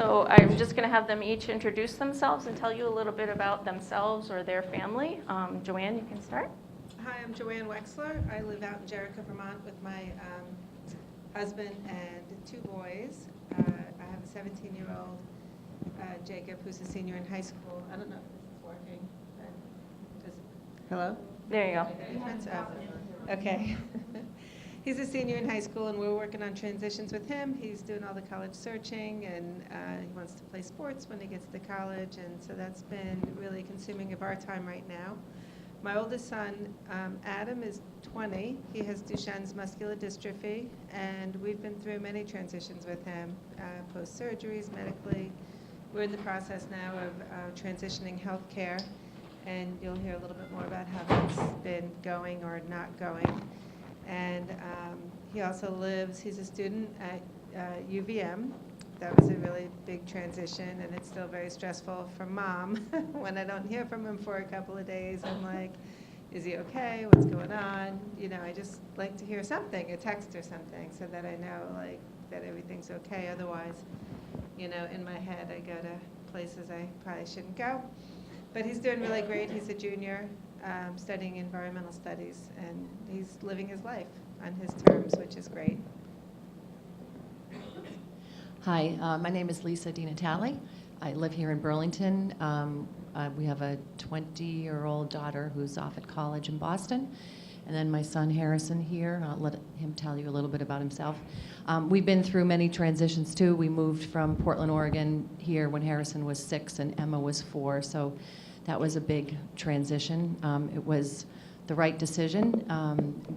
So I'm just going to have them each introduce themselves and tell you a little bit about themselves or their family. Joanne, you can start. Hi, I'm Ian Wexler. I live out in Jericho, Vermont with my husband and 2 boys. I have a 17-year-old Jacob who's a senior in high school. I don't know if this is working. Hello? There you go. Okay. He's a senior in high school, and we're working on transitions with him. He's doing all the college searching, and he wants to play sports when he gets to college, and so that's been really consuming of our time right now. My oldest son, Adam, is 20. He has Duchenne's muscular dystrophy, and we've been through many transitions with him, post-surgeries, medically. We're in the process now of transitioning healthcare, and you'll hear a little bit more about how that's been going or not going. And he also he's a student at UVM. That was a really big transition, and it's still very stressful for Mom. When I don't hear from him for a couple of days, I'm like, is he okay? What's going on? You know, I just like to hear something, a text or something, so that I know, like, that everything's okay. Otherwise, you know, in my head, I go to places I probably shouldn't go. But he's doing really great. He's a junior, studying environmental studies, and he's living his life on his terms, which is great. Hi, my name is Lisa Dinatale. I live here in Burlington. We have a 20-year-old daughter who's off at college in Boston, and then my son Hairston here. I'll let him tell you a little bit about himself. We've been through many transitions too. We moved from Portland, Oregon here when Hairston was 6 and Emma was 4, so that was a big transition. It was the right decision,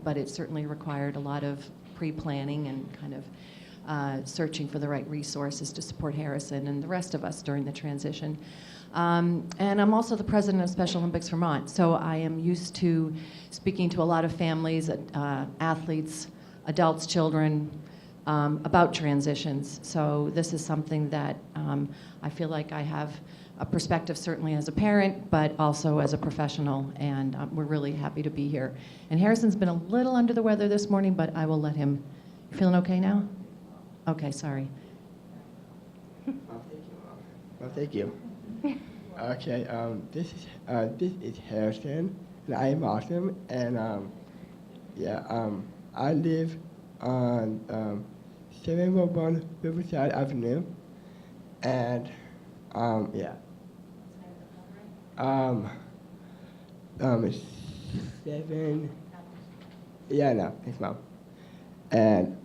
but it certainly required a lot of pre-planning and kind of searching for the right resources to support Hairston and the rest of us during the transition. And I'm also the president of Special Olympics Vermont, so I am used to speaking to a lot of families, athletes, adults, children, about transitions. So this is something that I feel like I have a perspective certainly as a parent, but also as a professional, and we're really happy to be here. And Hairston's been a little under the weather this morning, but I will let him. You feeling okay now? Okay, sorry. Well, thank you. Okay, this is Hairston, and I am awesome, and I live on 711 Riverside Avenue, and thanks, Mom. And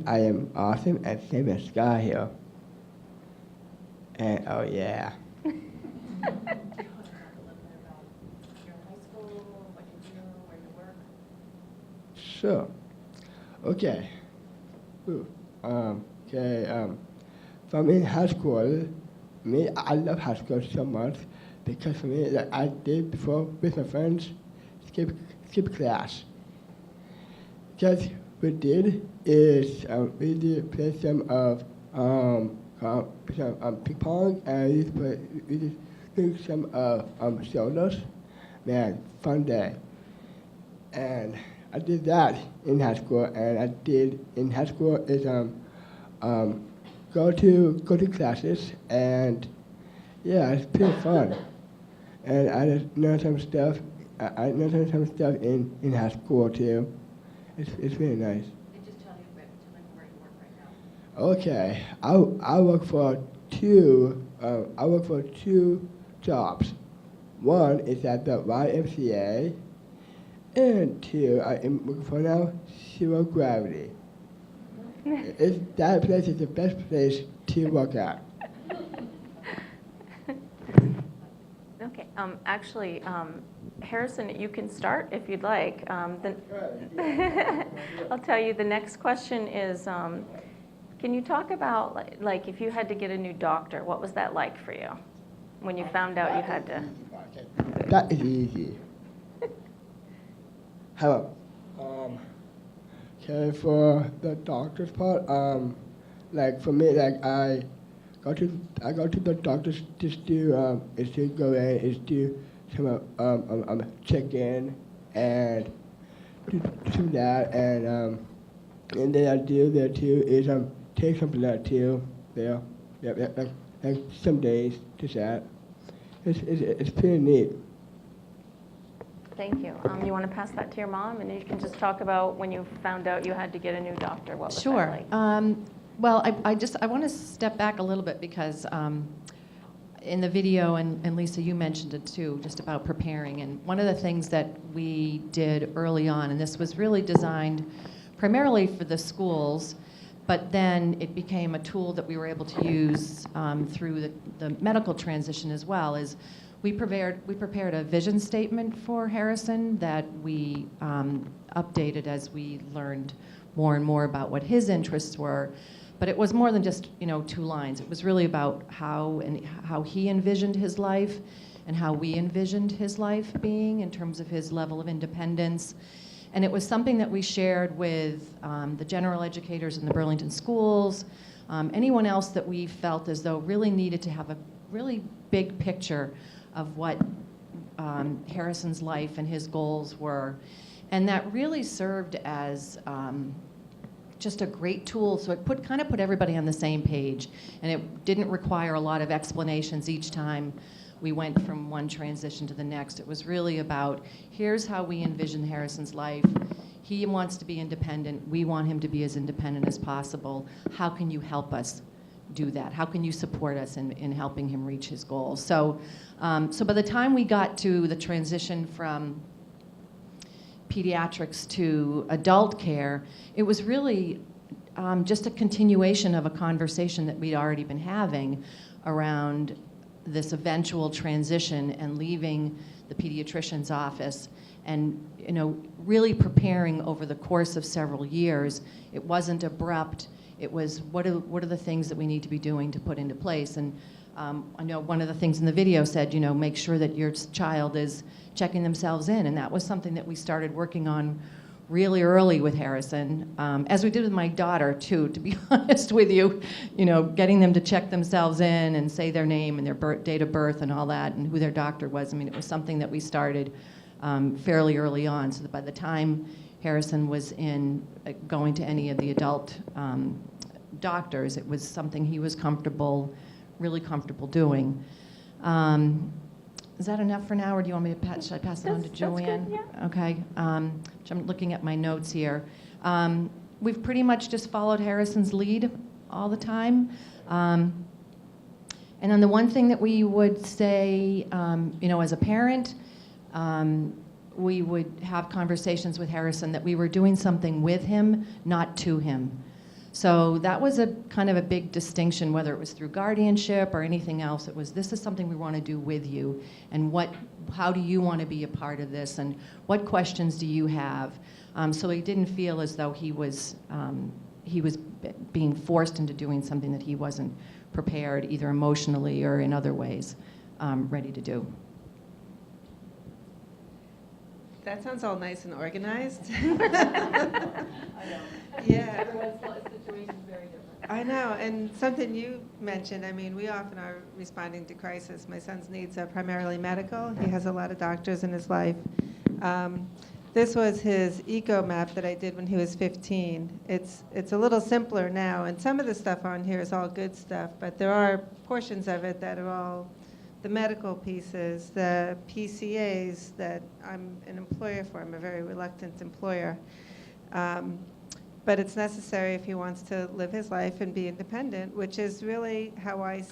I am awesome and same as Sky here. And oh yeah. Sure. Okay. From in high school, I love high school so much because for me, like I did before with my friends, skip class. Because we did is we did play some of ping pong, and we just do some solos. Man, fun day. And I did that in high school, and I did in high school is go to classes, and yeah, it's pretty fun. And I just know some stuff. I know some stuff in high school too. It's really nice. And just tell me where you work right now. Okay, I work for two jobs. One is at the YMCA, and 2 I am working for now Zero Gravity. That place is the best place to work at. Okay, actually, Hairston, you can start if you'd like. I'll tell you the next question is, can you talk about, like, if you had to get a new doctor, what was that like for you when you found out you had to? That is easy. Hello. Okay, for the doctor's part, like for me, like I go to the doctor's just to go in, is to some check in and do that, and then I do there too is take some blood too there, Yeah, like some days, just that. It's pretty neat. Thank you. You want to pass that to your mom, and you can just talk about when you found out you had to get a new doctor. What was Sure. that like? Well, I want to step back a little bit because in the video, and Lisa, you mentioned it too, just about preparing. And one of the things that we did early on, and this was really designed primarily for the schools, but then it became a tool that we were able to use through the medical transition as well, is we prepared a vision statement for Hairston that we updated as we learned more and more about what his interests were. But it was more than just 2 lines. It was really about how he envisioned his life and how we envisioned his life being in terms of his level of independence. And it was something that we shared with the general educators in the Burlington schools, anyone else that we felt as though really needed to have a really big picture of what Harrison's life and his goals were. And that really served as just a great tool. So it kind of put everybody on the same page. And it didn't require a lot of explanations each time we went from one transition to the next. It was really about, here's how we envision Harrison's life. He wants to be independent. We want him to be as independent as possible. How can you help us do that? How can you support us in helping him reach his goals? So by the time we got to the transition from pediatrics to adult care, it was really just a continuation of a conversation that we'd already been having around this eventual transition and leaving the pediatrician's office and really preparing over the course of several years. It wasn't abrupt. It was what are the things that we need to be doing to put into place. And I know one of the things in the video said, make sure that your child is checking themselves in, and that was something that we started working on really early with Hairston, as we did with my daughter too, to be honest with you, getting them to check themselves in and say their name and their date of birth and all that, and who their doctor was. I mean, it was something that we started fairly early on, so that by the time Hairston was going to any of the adult doctors, it was something he was really comfortable doing. Is that enough for now, or do you want me to should I pass it on to Joanne? That's good, yeah. Okay. I'm looking at my notes here. We've pretty much just followed Harrison's lead all the time. And then the one thing that we would say, as a parent, we would have conversations with Hairston that we were doing something with him, not to him. So that was a kind of a big distinction, whether it was through guardianship or anything else. It was, this is something we want to do with you, and how do you want to be a part of this, and what questions do you have? So he didn't feel as though he was being forced into doing something that he wasn't prepared, either emotionally or in other ways, ready to do. That sounds all nice and organized. I know. Yeah. Everyone's situation is very different. I know, and something you mentioned, we often are responding to crisis. My son's needs are primarily medical. He has a lot of doctors in his life. This was his eco map that I did when he was 15. It's a little simpler now, and some of the stuff on here is all good stuff, but there are portions of it that are all the medical pieces, the PCAs that I'm an employer for. I'm a very reluctant employer. But it's necessary if he wants to live his life and be independent, which is really how I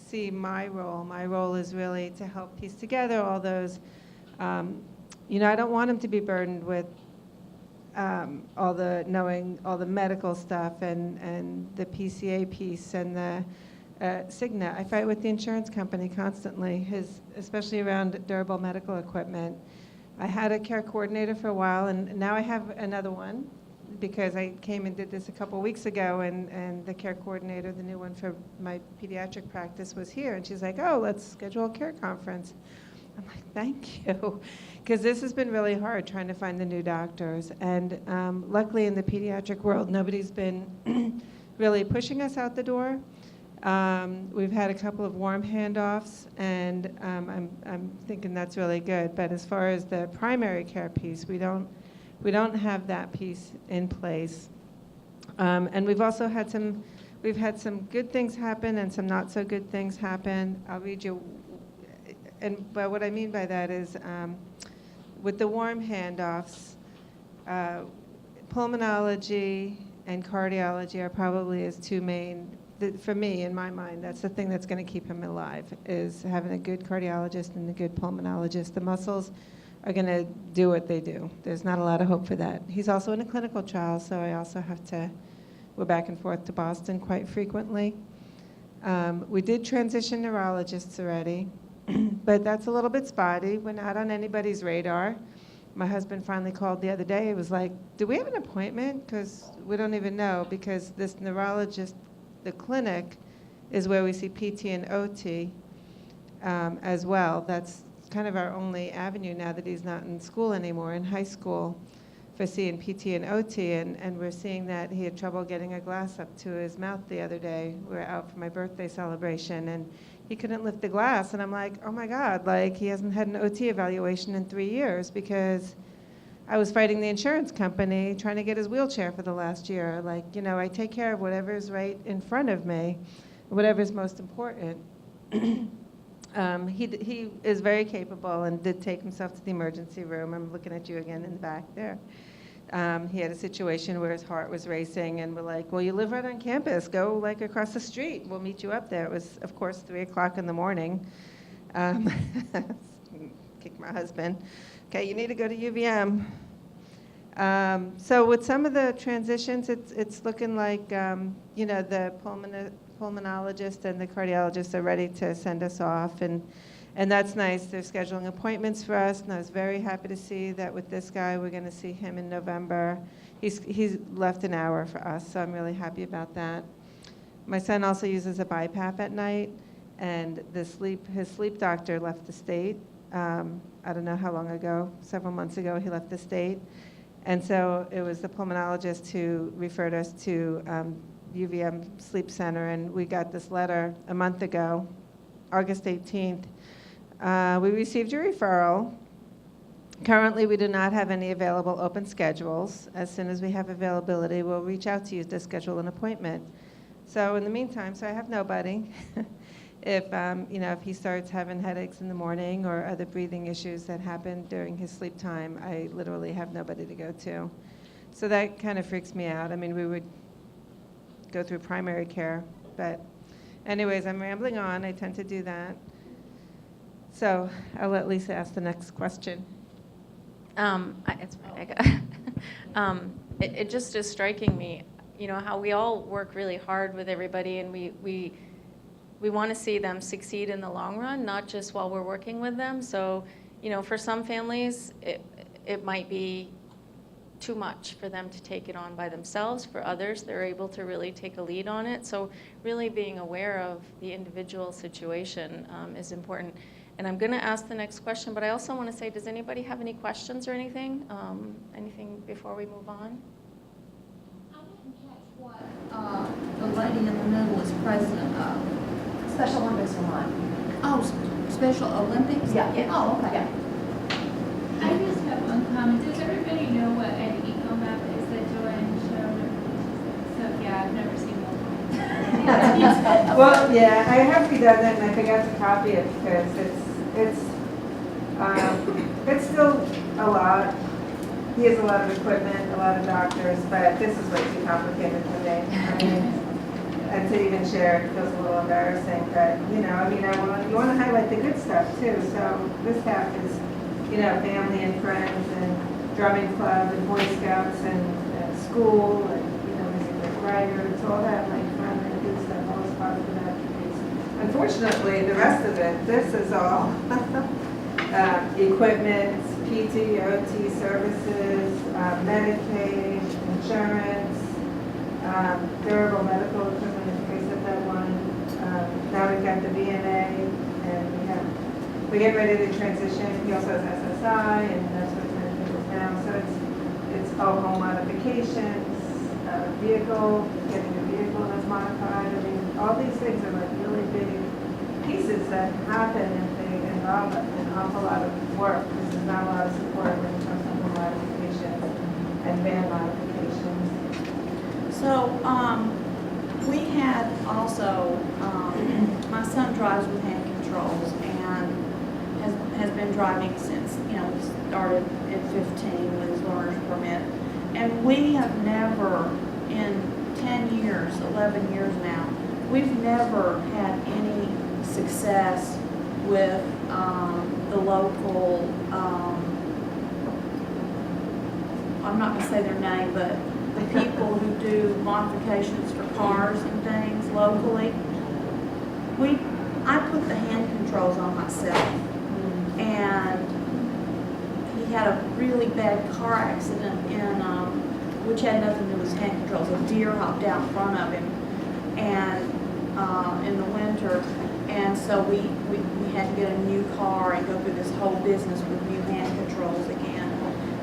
see my role. My role is really to help piece together all those, I don't want him to be burdened with knowing all the medical stuff and the PCA piece and the Cigna. I fight with the insurance company constantly, especially around durable medical equipment. I had a care coordinator for a while, and now I have another one, because I came and did this a couple weeks ago, and the care coordinator, the new one for my pediatric practice, was here, and she's like, oh, let's schedule a care conference. I'm like, thank you, because this has been really hard trying to find the new doctors, and luckily in the pediatric world, nobody's been really pushing us out the door. We've had a couple of warm handoffs, and I'm thinking that's really good, but as far as the primary care piece, we don't have that piece in place. And we've also had some we've had some good things happen and some not so good things happen. I'll read you, but what I mean by that is with the warm handoffs, pulmonology and cardiology are probably his two main, for me, in my mind, that's the thing that's going to keep him alive, is having a good cardiologist and a good pulmonologist. The muscles are going to do what they do. There's not a lot of hope for that. He's also in a clinical trial, so I also have to, we're back and forth to Boston quite frequently. We did transition neurologists already, but that's a little bit spotty. We're not on anybody's radar. My husband finally called the other day. He was like, do we have an appointment? Because we don't even know, because this neurologist, the clinic, is where we see PT and OT as well. That's kind of our only avenue now that he's not in school anymore, in high school, for seeing PT and OT, and we're seeing that he had trouble getting a glass up to his mouth the other day. We were out for my birthday celebration, and he couldn't lift the glass, and I'm like, oh my God, like he hasn't had an OT evaluation in 3 years because I was fighting the insurance company trying to get his wheelchair for the last year. Like, you know, I take care of whatever's right in front of me, whatever's most important. He is very capable and did take himself to the emergency room. I'm looking at you again in the back there. He had a situation where his heart was racing, and we're like, well, you live right on campus. Go like across the street. We'll meet you up there. It was, of course, 3 o'clock in the morning. Kick my husband. Okay, you need to go to UVM. So with some of the transitions, it's looking like, you know, the pulmonologist and the cardiologist are ready to send us off, and that's nice. They're scheduling appointments for us, and I was very happy to see that with this guy, we're going to see him in November. He's left an hour for us, so I'm really happy about that. My son also uses a BiPAP at night, and his sleep doctor left the state. I don't know how long ago, several months ago, he left the state. And so it was the pulmonologist who referred us to UVM Sleep Center, and we got this letter a month ago, August 18th. We received a referral. Currently, we do not have any available open schedules. As soon as we have availability, we'll reach out to you to schedule an appointment. So in the meantime, so I have nobody. If, you know, if he starts having headaches in the morning or other breathing issues that happen during his sleep time, I literally have nobody to go to. So that kind of freaks me out. I mean, we would go through primary care, but anyways, I'm rambling on. I tend to do that. So I'll let Lisa ask the next question. It just is striking me, you know, how we all work really hard with everybody, and we want to see them succeed in the long run, not just while we're working with them. So, you know, for some families, it might be too much for them to take it on by themselves. For others, they're able to really take a lead on it. So really being aware of the individual situation is important. And I'm going to ask the next question, but I also want to say, does anybody have any questions or anything? Anything before we move on? I didn't catch what the lady in the middle was president of. Special Olympics for what? Oh, Special Olympics? Yeah. Oh, okay. Yeah. I just have one comment. Does everybody know what an eco map is that Joanne showed? So yeah, I've never seen one. Well, yeah, I have redone it, and I forgot to copy it because it's still a lot. He has a lot of equipment, a lot of doctors, but this is way too complicated for me. I mean, and to even share it feels a little embarrassing, but you know, I mean, you want to highlight the good stuff too. So this half is, you know, family and friends and drumming club and Boy Scouts and school and, you know, music writers, all that like fun and good stuff, all those positive attributes. Unfortunately, the rest of it, this is all equipment, PT, OT services, Medicaid, insurance, durable medical equipment, in case of that one. Now we've got the VNA, and we get ready to transition. He also has SSI, and that's what Medicaid is now. So it's all home modifications, vehicle, getting a vehicle that's modified. I mean, all these things are like really big pieces that happen if they involve an awful lot of work, because there's not a lot of support when it comes to home modifications and van modifications. So, We had also, my son drives with hand controls and has been driving since, he started at 15 with his learner's permit. And we have never, in 10 years, 11 years now, we've never had any success with the local, I'm not gonna say their name, but the people who do modifications for cars and things locally. I put the hand controls on myself, and he had a really bad car accident which had nothing to do with his hand controls. A deer hopped out in front of him, and in the winter, and so we had to get a new car and go through this whole business with new hand controls again,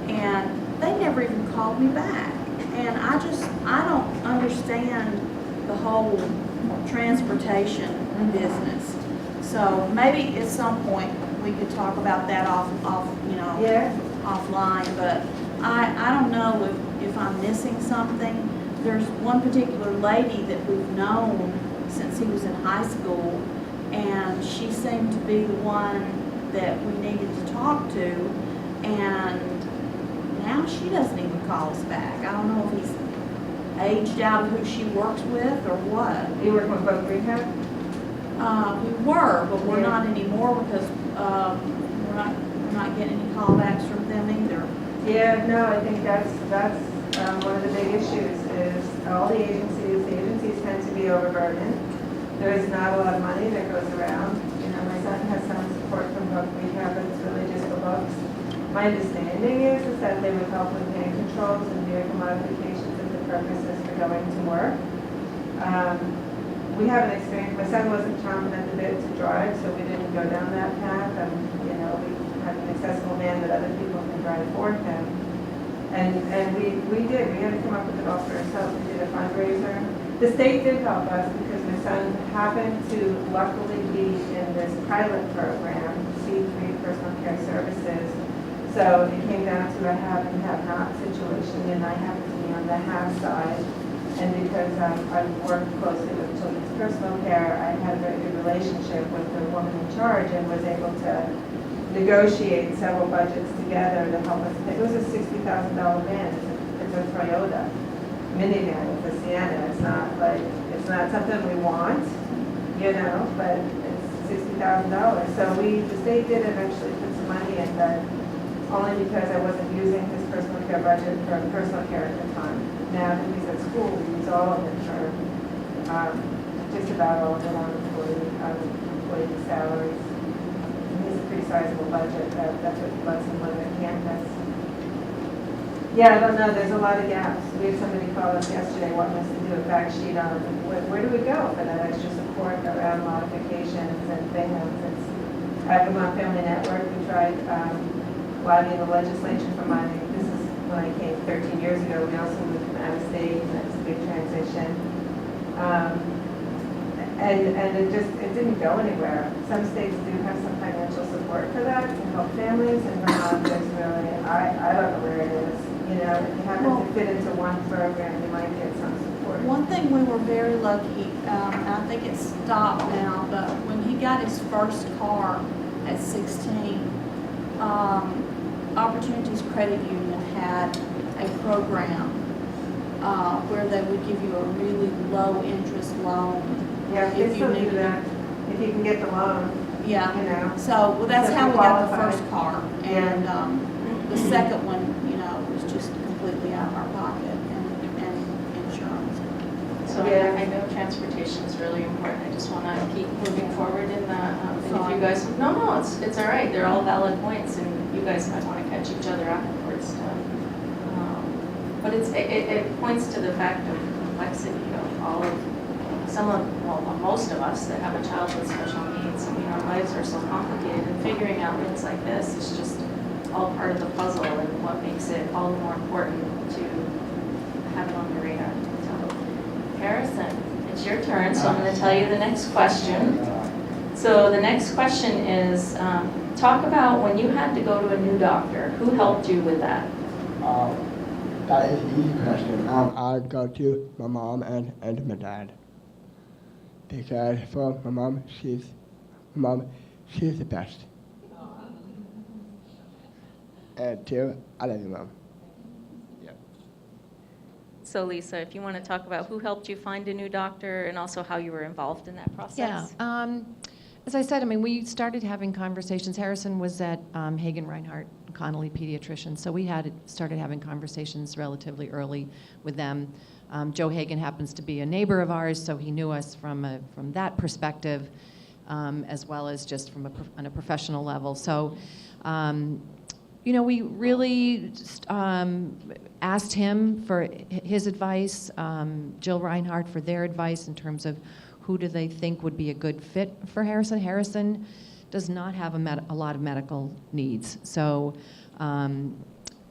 and they never even called me back. And I don't understand the whole transportation business. So maybe at some point we could talk about that offline, but I don't know if I'm missing something. There's one particular lady that we've known since he was in high school, and she seemed to be the one that we needed to talk to, and now she doesn't even call us back. I don't know if he's aged out of who she works with or what. You working with both rehab? We were, but we're not anymore because we're not getting any callbacks from them either. Yeah, no, I think that's one of the big issues is all the agencies tend to be overburdened. There is not a lot of money that goes around. My son has some support from both rehab, but it's really just the books. My understanding is that they would help with hand controls and vehicle modifications if the purpose is for going to work. We haven't experienced, my son wasn't chomping at the bit to drive, so we didn't go down that path. We have an accessible van that other people can drive for him. And we had to come up with it all for ourselves. We did a fundraiser. The state did help us because my son happened to luckily be in this pilot program, C3 Personal Care Services. So it came down to a have and have not situation, and I happened to be on the have side. And because I've worked closely with Children's Personal Care, I had a very good relationship with the woman in charge and was able to negotiate several budgets together to help us. It was a $60,000 van. It's a Toyota minivan. It's a Sienna. It's not something we want, but it's $60,000. So the state did eventually put some money in, but only because I wasn't using his personal care budget for personal care at the time. Now that he's at school, we use all of it for just about all of it on employee salaries. And he has a pretty sizable budget. That's what lets him live at campus. Yeah, I don't know. There's a lot of gaps. We had somebody call us yesterday wanting us to do a fact sheet on where do we go for that extra support around modifications and things. At Vermont Family Network, we tried lobbying the legislature for money. This is when I came 13 years ago. We also moved from out of state, and that's a big transition. And it didn't go anywhere. Some states do have some financial support for that to help families, and Vermont is really, I don't know where it is. If you happen to fit into one program, you might get some support. One thing we were very lucky, and I think it's stopped now, but when he got his first car at 16, Opportunities Credit Union had a program where they would give you a really low interest loan. Yeah, if you do that, if you can get the loan. Yeah. So that's how we got the first car, and the second one, was just completely out of our pocket and insurance. So I know transportation is really important. I just want to keep moving forward in that. And if you guys, no, it's all right. They're all valid points, and you guys might want to catch each other afterwards. But it points to the fact of complexity of most of us that have a child with special needs. Our lives are so complicated, and figuring out things like this is just all part of the puzzle, and what makes it all the more important to have it on your radar. So, Harrison, it's your turn, so I'm going to tell you the next question. So the next question is, talk about when you had to go to a new doctor. Who helped you with that? That is an easy question. I go to my mom and my dad. because for my mom, she's the best. And too, I love you, Mom. Yeah. So Lisa, if you want to talk about who helped you find a new doctor and also how you were involved in that process. Yeah. As I said, I mean, we started having conversations. Harrison was at Hagen Reinhardt Connolly Pediatrician, so we started having conversations relatively early with them. Joe Hagen happens to be a neighbor of ours, so he knew us from that perspective, as well as just on a professional level. So, we really asked him for his advice, Jill Reinhardt for their advice in terms of who do they think would be a good fit for Harrison. Harrison does not have a lot of medical needs. So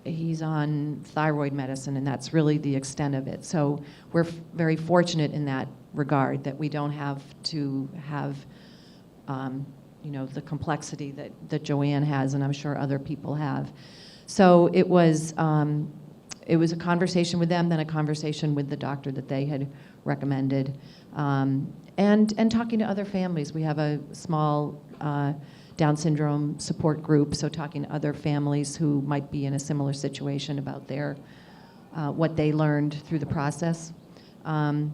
he's on thyroid medicine, and that's really the extent of it. So we're very fortunate in that regard that we don't have to have the complexity that Joanne has, and I'm sure other people have. So it was a conversation with them, then a conversation with the doctor that they had recommended, and talking to other families. We have a small Down syndrome support group, so talking to other families who might be in a similar situation about their what they learned through the process. And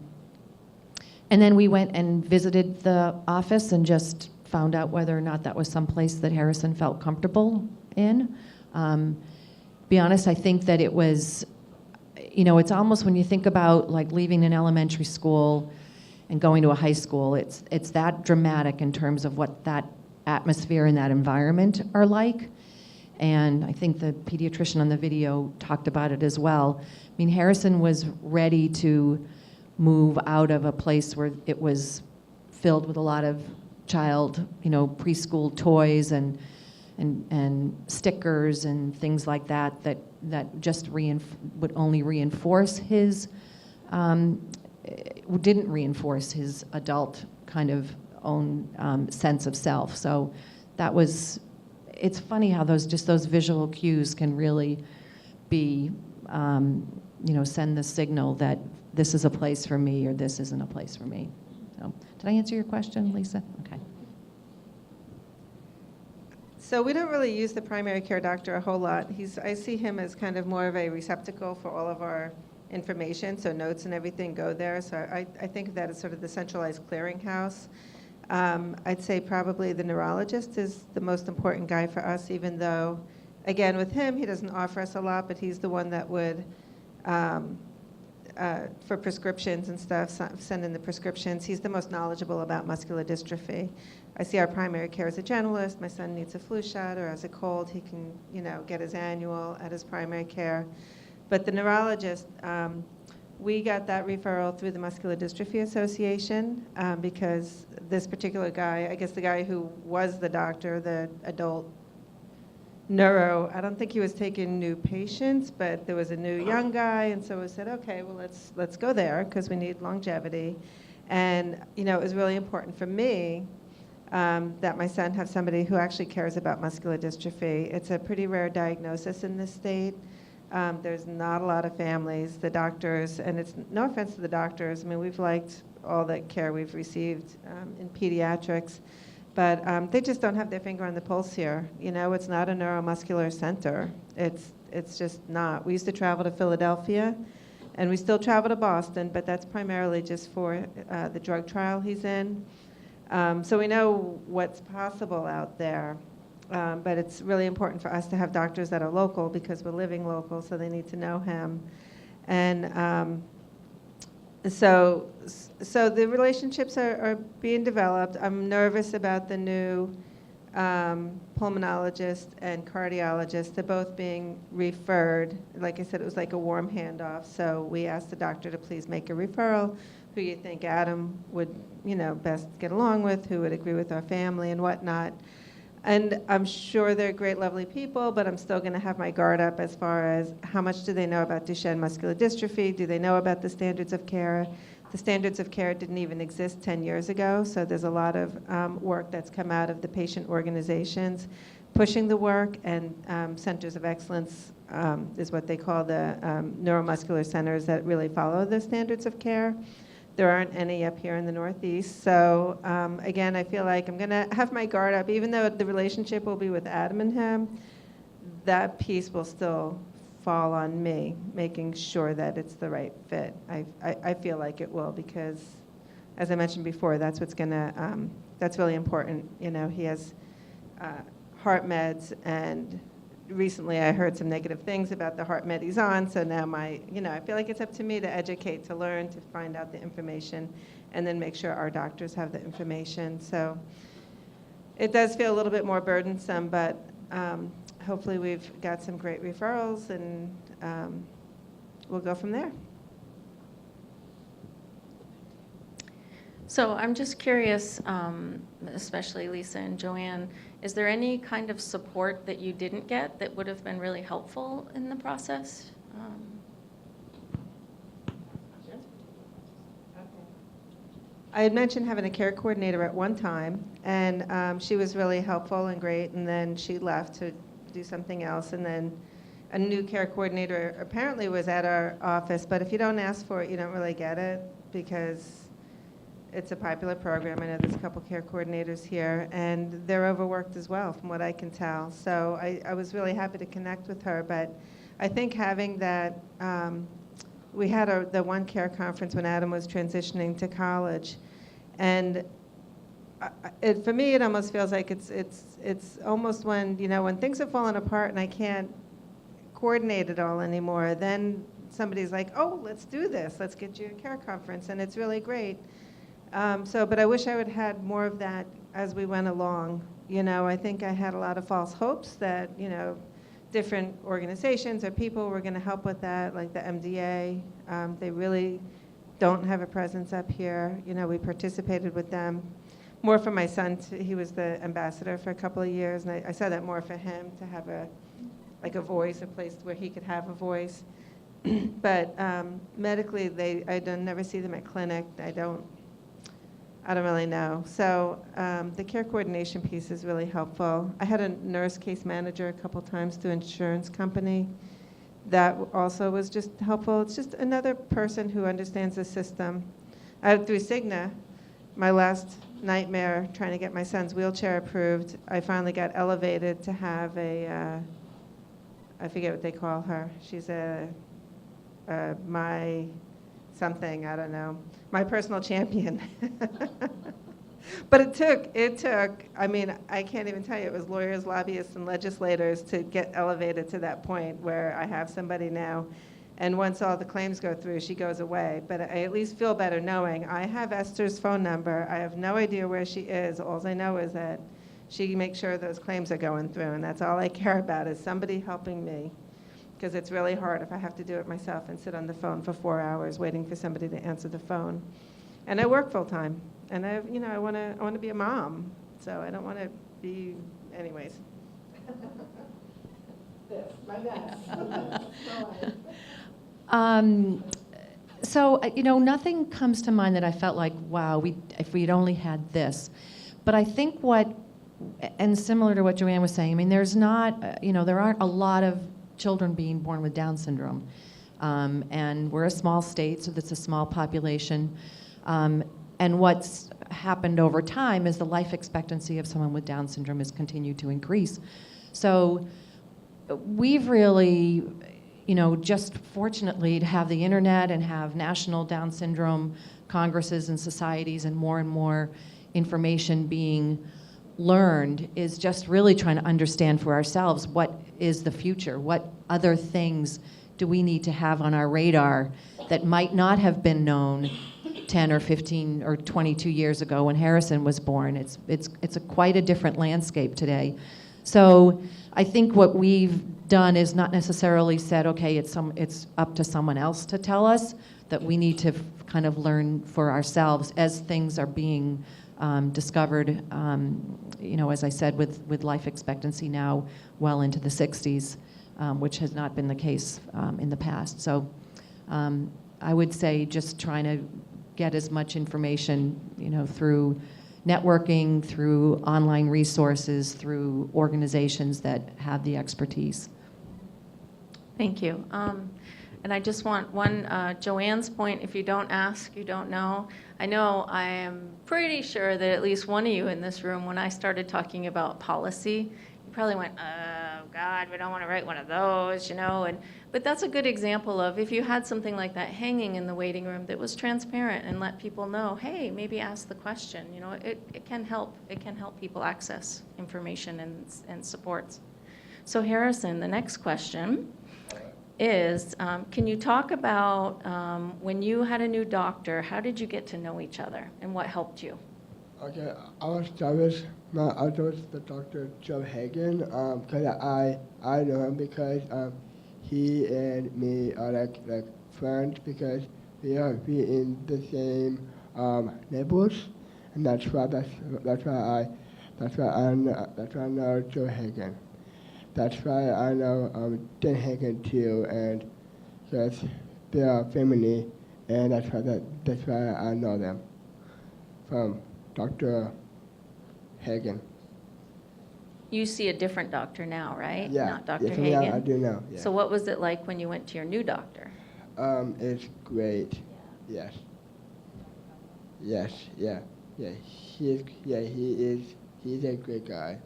then we went and visited the office and just found out whether or not that was someplace that Harrison felt comfortable in. Be honest, I think that it was, it's almost when you think about like leaving an elementary school and going to a high school, it's that dramatic in terms of what that atmosphere and that environment are like. And I think the pediatrician on the video talked about it as well. I mean, Harrison was ready to move out of a place where it was filled with a lot of child, preschool toys and stickers and things like that just would only reinforce his, didn't reinforce his adult kind of own sense of self. So that was, it's funny how those visual cues can really be, send the signal that this is a place for me or this isn't a place for me. So, did I answer your question, Lisa? Okay. So we don't really use the primary care doctor a whole lot. I see him as kind of more of a receptacle for all of our information, so notes and everything go there. So I think of that as sort of the centralized clearinghouse. I'd say probably the neurologist is the most important guy for us, even though, again, with him, he doesn't offer us a lot, but he's the one that would, for prescriptions and stuff, send in the prescriptions. He's the most knowledgeable about muscular dystrophy. I see our primary care as a generalist. My son needs a flu shot or has a cold. He can, get his annual at his primary care. But the neurologist, we got that referral through the Muscular Dystrophy Association because this particular guy, I guess the guy who was the doctor, the adult neuro, I don't think he was taking new patients, but there was a new young guy, and so we said, okay, well, let's go there because we need longevity. And, it was really important for me that my son have somebody who actually cares about muscular dystrophy. It's a pretty rare diagnosis in this state. There's not a lot of families. The doctors, and it's no offense to the doctors, I mean, we've liked all the care we've received in pediatrics, but they just don't have their finger on the pulse here. It's not a neuromuscular center. It's just not. We used to travel to Philadelphia, and we still travel to Boston, but that's primarily just for the drug trial he's in. So we know what's possible out there. But it's really important for us to have doctors that are local because we're living local, so they need to know him. And so the relationships are being developed. I'm nervous about the new pulmonologist and cardiologist. They're both being referred. Like I said, it was like a warm handoff. So we asked the doctor to please make a referral. Who you think Adam would, best get along with, who would agree with our family and whatnot. And I'm sure they're great, lovely people, but I'm still going to have my guard up as far as how much do they know about Duchenne muscular dystrophy? Do they know about the standards of care? The standards of care didn't even exist 10 years ago, so there's a lot of work that's come out of the patient organizations pushing the work, and centers of excellence is what they call the neuromuscular centers that really follow the standards of care. There aren't any up here in the Northeast. So again, I feel like I'm going to have my guard up. Even though the relationship will be with Adam and him, that piece will still fall on me, making sure that it's the right fit. I feel like it will, because, as I mentioned before, that's what's going to, that's really important. You know, he has heart meds, and recently I heard some negative things about the heart med he's on, so now I feel like it's up to me to educate, to learn, to find out the information, and then make sure our doctors have the information. So it does feel a little bit more burdensome, but hopefully we've got some great referrals, and we'll go from there. So I'm just curious, especially Lisa and Joanne, is there any kind of support that you didn't get that would have been really helpful in the process? I had mentioned having a care coordinator at one time, and she was really helpful and great, and then she left to do something else, and then a new care coordinator apparently was at our office, but if you don't ask for it, you don't really get it, because it's a popular program. I know there's a couple care coordinators here, and they're overworked as well, from what I can tell. So I was really happy to connect with her, but I think having that, we had the One Care conference when Adam was transitioning to college, and for me, it almost feels like it's almost when things have fallen apart and I can't coordinate it all anymore, then somebody's like, oh, let's do this, let's get you a care conference, and it's really great. But I wish I would have had more of that as we went along. I think I had a lot of false hopes that, different organizations or people were going to help with that, like the MDA. They really don't have a presence up here. We participated with them. More for my son, he was the ambassador for a couple of years, and I saw that more for him, to have a voice, a place where he could have a voice. But medically, I don't never see them at clinic. I don't really know. So the care coordination piece is really helpful. I had a nurse case manager a couple times through insurance company. That also was just helpful. It's just another person who understands the system. Through Cigna, my last nightmare trying to get my son's wheelchair approved, I finally got elevated to have I forget what they call her. She's my something, I don't know, my personal champion. But it took, I mean, I can't even tell you, it was lawyers, lobbyists, and legislators to get elevated to that point where I have somebody now, and once all the claims go through, she goes away. But I at least feel better knowing I have Esther's phone number. I have no idea where she is. All I know is that she makes sure those claims are going through, and that's all I care about, is somebody helping me. Because it's really hard if I have to do it myself and sit on the phone for 4 hours waiting for somebody to answer the phone. And I work full time, and I want to be a mom, so I don't want to be, anyways. This, my So, nothing comes to mind that I felt like, wow, if we'd only had this. But I think and similar to what Joanne was saying, I mean, there's not, there aren't a lot of children being born with Down syndrome. And we're a small state, so that's a small population. And what's happened over time is the life expectancy of someone with Down syndrome has continued to increase. So we've really, just fortunately to have the internet and have national Down syndrome congresses and societies and more information being learned, is just really trying to understand for ourselves what is the future, what other things do we need to have on our radar that might not have been known 10 or 15 or 22 years ago when Hairston was born. It's quite a different landscape today. So I think what we've done is not necessarily said, okay, it's up to someone else to tell us, that we need to kind of learn for ourselves as things are being discovered, as I said, with life expectancy now well into the 60s, which has not been the case in the past. So I would say just trying to get as much information, through networking, through online resources, through organizations that have the expertise. Thank you. And I just want one, Joanne's point, if you don't ask, you don't know. I know I am pretty sure that at least one of you in this room, when I started talking about policy, you probably went, oh God, we don't want to write one of those, but that's a good example of if you had something like that hanging in the waiting room that was transparent and let people know, hey, maybe ask the question, it can help. It can help people access information and supports. So Harrison, the next question is, can you talk about when you had a new doctor, how did you get to know each other and what helped you? Okay, I was the Dr. Joe Hagen, because I know him because he and me are like friends because we in the same neighborhoods, and that's why I know Joe Hagen. That's why I know Dan Hagen too, and because they are family, and that's why I know them from Dr. Hagen. You see a different doctor now, right? Yeah, Not Dr. yes, Hagen? I do know. Yeah. So what was it like when you went to your new doctor? It's great. Yes. Yes. Yeah. Yeah. He is. He's a great guy.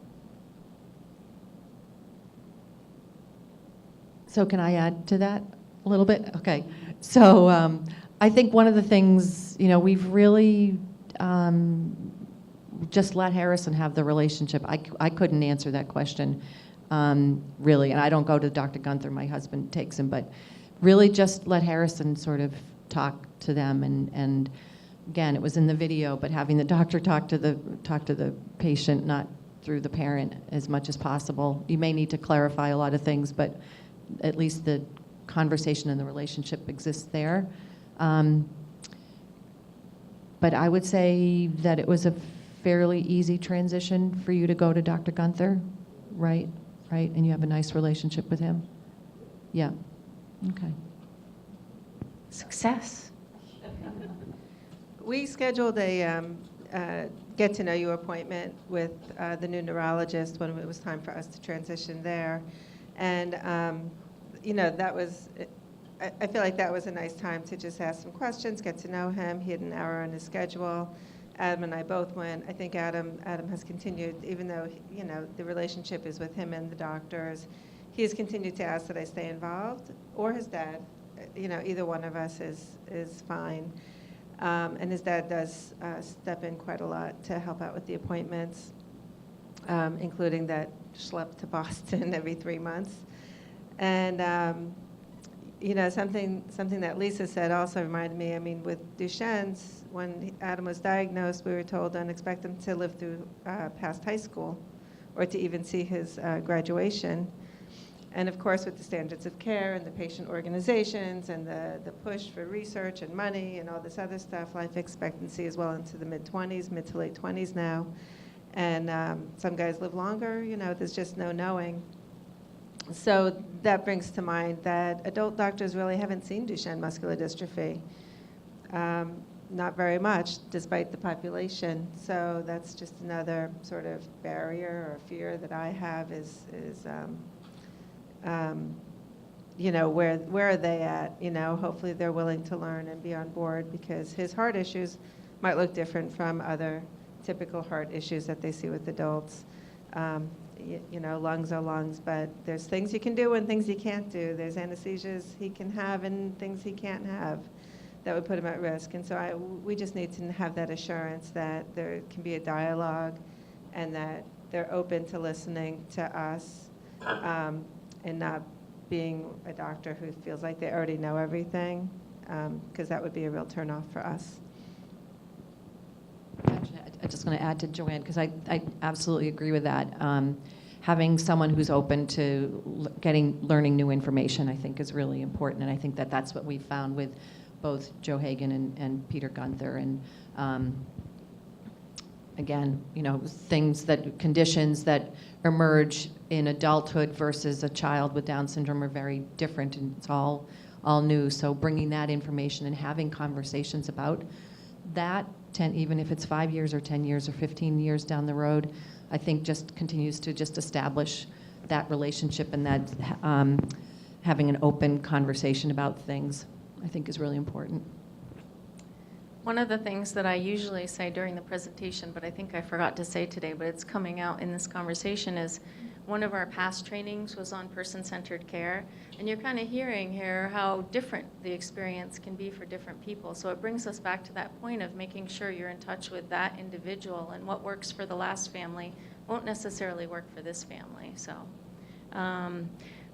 So can I add to that a little bit? Okay. So I think one of the things, we've really just let Harrison have the relationship. I couldn't answer that question, really. And I don't go to Dr. Gunther. My husband takes him. But really just let Harrison sort of talk to them. And again, it was in the video, but having the doctor talk to the patient, not through the parent as much as possible. You may need to clarify a lot of things, but at least the conversation and the relationship exists there. But I would say that it was a fairly easy transition for you to go to Dr. Gunther, right? Right? And you have a nice relationship with him? Yeah. Okay. Success. We scheduled a get-to-know-you appointment with the new neurologist when it was time for us to transition there. And, that was, I feel like that was a nice time to just ask some questions, get to know him. He had an hour on his schedule. Adam and I both went. I think Adam has continued, even though, the relationship is with him and the doctors. He has continued to ask that I stay involved, or his dad. Either one of us is fine. And his dad does step in quite a lot to help out with the appointments, including that schlep to Boston every 3 months. And, something that Lisa said also reminded me, with Duchenne's, when Adam was diagnosed, we were told don't expect him to live through past high school or to even see his graduation. And of course, with the standards of care and the patient organizations and the push for research and money and all this other stuff, life expectancy is well into the mid to late 20s now. And some guys live longer, there's just no knowing. So that brings to mind that adult doctors really haven't seen Duchenne muscular dystrophy. Not very much, despite the population. So that's just another sort of barrier or fear that I have is where are they at? Hopefully they're willing to learn and be on board, because his heart issues might look different from other typical heart issues that they see with adults. Lungs are lungs, but there's things you can do and things you can't do. There's anesthesias he can have and things he can't have that would put him at risk. And so we just need to have that assurance that there can be a dialogue and that they're open to listening to us, and not being a doctor who feels like they already know everything, because that would be a real turnoff for us. Actually, I'm just going to add to Joanne, because I absolutely agree with that. Having someone who's open to learning new information, I think, is really important, and I think that that's what we found with both Joe Hagen and Peter Gunther. And again, conditions that emerge in adulthood versus a child with Down syndrome are very different, and it's all new. So bringing that information and having conversations about that, even if it's 5 years or 10 years or 15 years down the road, I think just continues to just establish that relationship and that having an open conversation about things, I think is really important. One of the things that I usually say during the presentation, but I think I forgot to say today, but it's coming out in this conversation, is one of our past trainings was on person-centered care. And you're kind of hearing here how different the experience can be for different people. So it brings us back to that point of making sure you're in touch with that individual, and what works for the last family won't necessarily work for this family.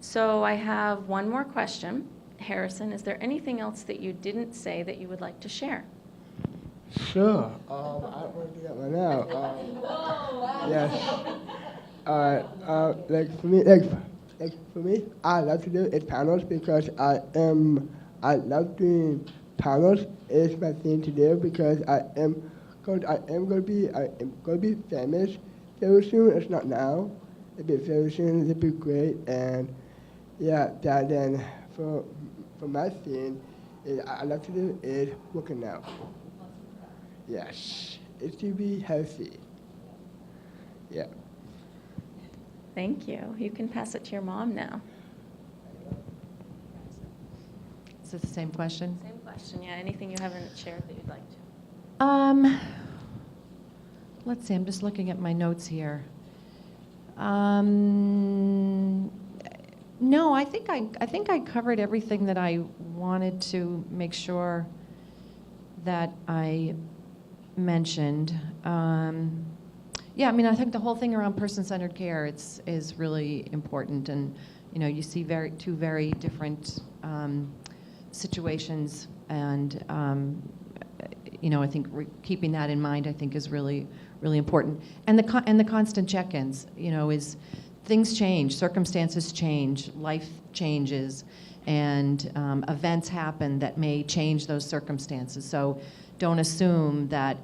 So I have one more question. Harrison, is there anything else that you didn't say that you would like to share? Sure. I don't want to do that right now. Yes. Like for me, I love to do it panels because I love doing panels. It's my thing to do because I am going to be famous very soon. It's not now. It'll be very soon. It'll be great. And yeah, that then for my thing, I love to do is working out. Yes, it's to be healthy. Yeah. Thank you. You can pass it to your mom now. Is it the same question? Same question, yeah. Anything you haven't shared that you'd like to? Let's see, I'm just looking at my notes here. No, I think I covered everything that I wanted to make sure that I mentioned. Yeah, I mean, I think the whole thing around person-centered care is really important, and you see two very different situations, and I think keeping that in mind, I think, is really important. And the constant check-ins, is things change, circumstances change, life changes, and events happen that may change those circumstances. So don't assume that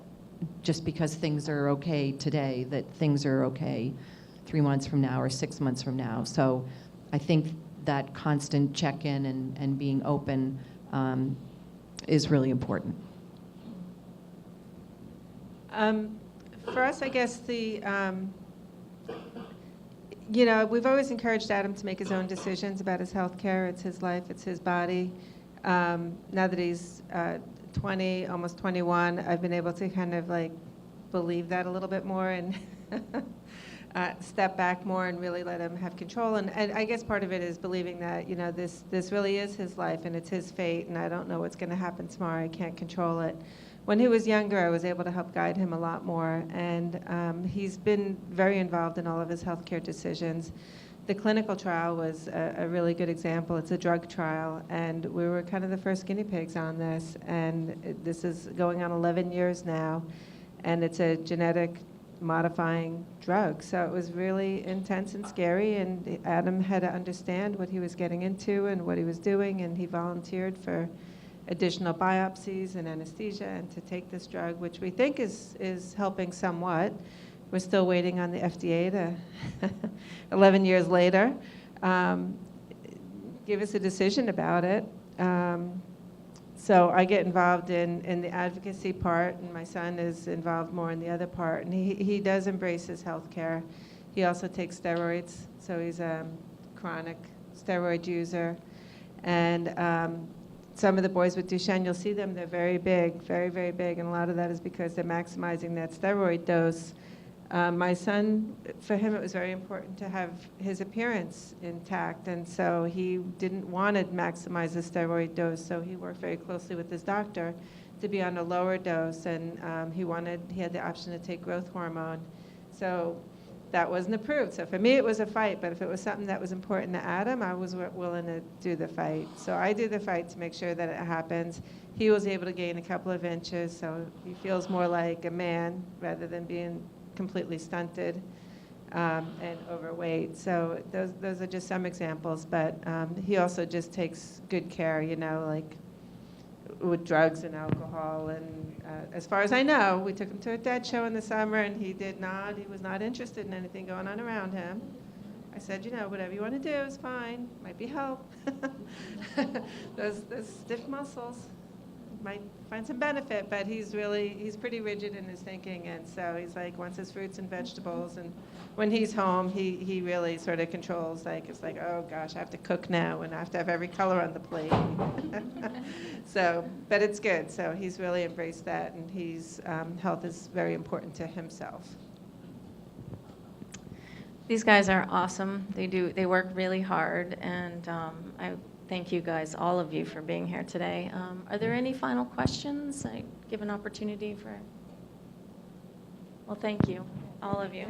just because things are okay today, that things are okay 3 months from now or 6 months from now. So I think that constant check-in and being open is really important. For us, I guess we've always encouraged Adam to make his own decisions about his health care. It's his life, it's his body. Now that he's 20, almost 21, I've been able to kind of believe that a little bit more and step back more and really let him have control. And I guess part of it is believing that, this really is his life and it's his fate, and I don't know what's going to happen tomorrow. I can't control it. When he was younger, I was able to help guide him a lot more, and he's been very involved in all of his healthcare decisions. The clinical trial was a really good example. It's a drug trial, and we were kind of the first guinea pigs on this, and this is going on 11 years now, and it's a genetic modifying drug. So it was really intense and scary, and Adam had to understand what he was getting into and what he was doing, and he volunteered for additional biopsies and anesthesia and to take this drug, which we think is helping somewhat. We're still waiting on the FDA to, 11 years later, give us a decision about it. So I get involved in the advocacy part, and my son is involved more in the other part. And he does embrace his health care. He also takes steroids, so he's a chronic steroid user. And some of the boys with Duchenne, you'll see them, they're very big, very, very big, and a lot of that is because they're maximizing that steroid dose. My son, for him, it was very important to have his appearance intact, and so he didn't want to maximize the steroid dose, so he worked very closely with his doctor to be on a lower dose, and he had the option to take growth hormone. So that wasn't approved. So for me, it was a fight, but if it was something that was important to Adam, I was willing to do the fight. So I do the fight to make sure that it happens. He was able to gain a couple of inches, so he feels more like a man rather than being completely stunted and overweight. So those are just some examples, but he also just takes good care, with drugs and alcohol. And as far as I know, we took him to a dead show in the summer, and he was not interested in anything going on around him. I said, whatever you want to do is fine. Might be help. those stiff muscles. might find some benefit, but he's pretty rigid in his thinking, and so he's like, wants his fruits and vegetables, and when he's home, he really sort of controls, like, it's like, oh gosh, I have to cook now, and I have to have every color on the plate. So, but it's good, so he's really embraced that, and he's, health is very important to himself. These guys are awesome. They work really hard, and I thank you guys, all of you, for being here today. Are there any final questions? I give an opportunity for. Well, thank you, all of you.